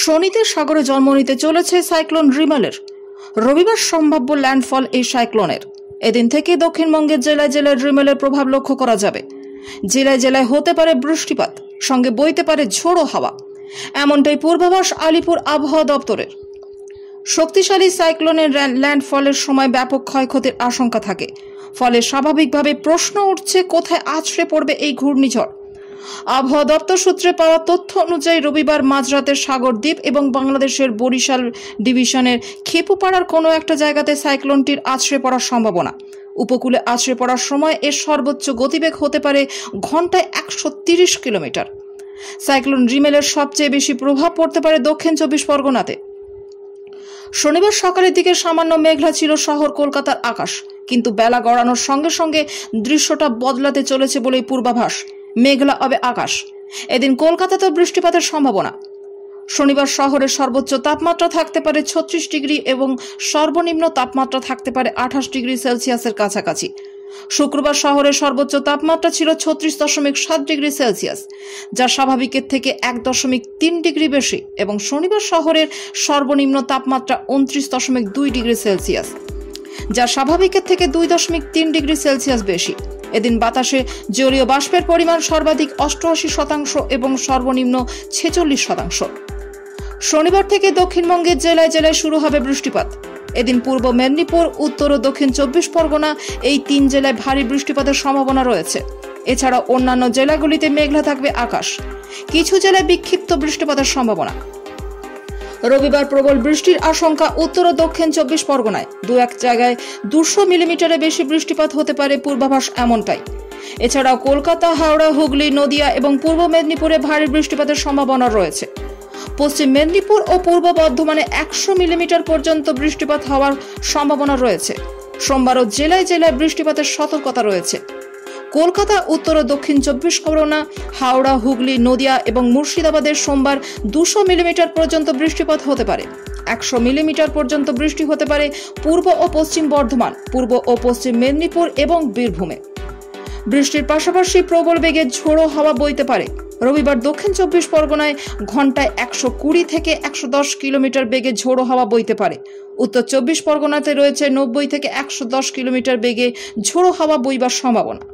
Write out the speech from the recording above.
শনিতে সাগরে জন্ম নিতে চলেছে সাইক্লোন রিমেলের। রবিবার সম্ভাব্য ল্যান্ডফল এই সাইক্লোনের। এদিন থেকে দক্ষিণবঙ্গের জেলায় জেলায় রিমেলের প্রভাব লক্ষ্য করা যাবে। জেলায় জেলায় হতে পারে বৃষ্টিপাত, সঙ্গে বইতে পারে ঝোড়ো হাওয়া, এমনটাই পূর্বাভাস আলিপুর আবহাওয়া দপ্তরের। শক্তিশালী সাইক্লোনের ল্যান্ডফলের সময় ব্যাপক ক্ষয়ক্ষতির আশঙ্কা থাকে, ফলে স্বাভাবিকভাবে প্রশ্ন উঠছে কোথায় আছড়ে পড়বে এই ঘূর্ণিঝড়। আবহাওয়া দপ্তর সূত্রে পাওয়া তথ্য অনুযায়ী রবিবার মাঝরাতে সাগরদ্বীপ এবং বাংলাদেশের বরিশাল ডিভিশনের খেপুপাড়ার কোনো একটা জায়গাতে সাইক্লোনটির আছড়ে পড়ার সম্ভাবনা। উপকূলে আছড়ে পড়ার সময় এর সর্বোচ্চ গতিবেগ হতে পারে ঘন্টায় 130 কিলোমিটার। সাইক্লোন রিমেলের সবচেয়ে বেশি প্রভাব পড়তে পারে দক্ষিণ 24 পরগনাতে। শনিবার সকালের দিকে সামান্য মেঘলা ছিল শহর কলকাতার আকাশ, কিন্তু বেলা গড়ানোর সঙ্গে সঙ্গে দৃশ্যটা বদলাতে চলেছে বলেই পূর্বাভাস। মেঘলা হবে আকাশ। এদিন কলকাতাতেও বৃষ্টিপাতের সম্ভাবনা। শনিবার শহরের সর্বোচ্চ তাপমাত্রা থাকতে পারে 36 ডিগ্রি এবং সর্বনিম্ন তাপমাত্রা থাকতে পারে 28 ডিগ্রি সেলসিয়াসের কাছাকাছি। শুক্রবার শহরের সর্বোচ্চ তাপমাত্রা ছিল 36.7 ডিগ্রি সেলসিয়াস, যা স্বাভাবিকের থেকে 1.3 ডিগ্রি বেশি, এবং শনিবার শহরের সর্বনিম্ন তাপমাত্রা 29.2 ডিগ্রি সেলসিয়াস, যা স্বাভাবিকের থেকে 2.3 ডিগ্রি সেলসিয়াস বেশি। এদিন বাতাসে জলীয় বাষ্পের পরিমাণ সর্বাধিক 88% এবং সর্বনিম্ন 46%। শনিবার থেকে দক্ষিণবঙ্গের জেলায় জেলায় শুরু হবে বৃষ্টিপাত। এদিন পূর্ব মেদিনীপুর, উত্তর ও দক্ষিণ 24 পরগনা এই 3 জেলায় ভারী বৃষ্টিপাতের সম্ভাবনা রয়েছে। এছাড়া অন্যান্য জেলাগুলিতে মেঘলা থাকবে আকাশ। কিছু জেলায় বিক্ষিপ্ত বৃষ্টিপাতের সম্ভাবনা। রবিবার প্রবল বৃষ্টির আশঙ্কা উত্তর ও দক্ষিণ 24 পরগনায়। 2-1 জায়গায় 200 মিলিমিটারের বেশি বৃষ্টিপাত হতে পারে, পূর্বাভাস এমনটাই। এছাড়াও কলকাতা, হাওড়া, হুগলি, নদিয়া এবং পূর্ব মেদিনীপুরে ভারী বৃষ্টিপাতের সম্ভাবনা রয়েছে। পশ্চিম মেদিনীপুর ও পূর্ব বর্ধমানে 100 মিলিমিটার পর্যন্ত বৃষ্টিপাত হওয়ার সম্ভাবনা রয়েছে। সোমবারও জেলায় জেলায় বৃষ্টিপাতের সতর্কতা রয়েছে। কলকাতা, উত্তর ও দক্ষিণ 24 পরগনা, হাওড়া, হুগলি, নদিয়া এবং মুর্শিদাবাদের সোমবার 200 মিলিমিটার পর্যন্ত বৃষ্টিপাত হতে পারে। 100 মিলিমিটার পর্যন্ত বৃষ্টি হতে পারে পূর্ব ও পশ্চিম বর্ধমান, পূর্ব ও পশ্চিম মেদিনীপুর এবং বীরভূমে। বৃষ্টির পাশাপাশি প্রবল বেগে ঝোড়ো হাওয়া বইতে পারে। রবিবার দক্ষিণ 24 পরগনায় ঘন্টায় 120 থেকে 110 কিলোমিটার বেগে ঝোড়ো হাওয়া বইতে পারে। উত্তর 24 পরগনাতে রয়েছে 90 থেকে 110 কিলোমিটার বেগে ঝোড়ো হাওয়া বইবার সম্ভাবনা।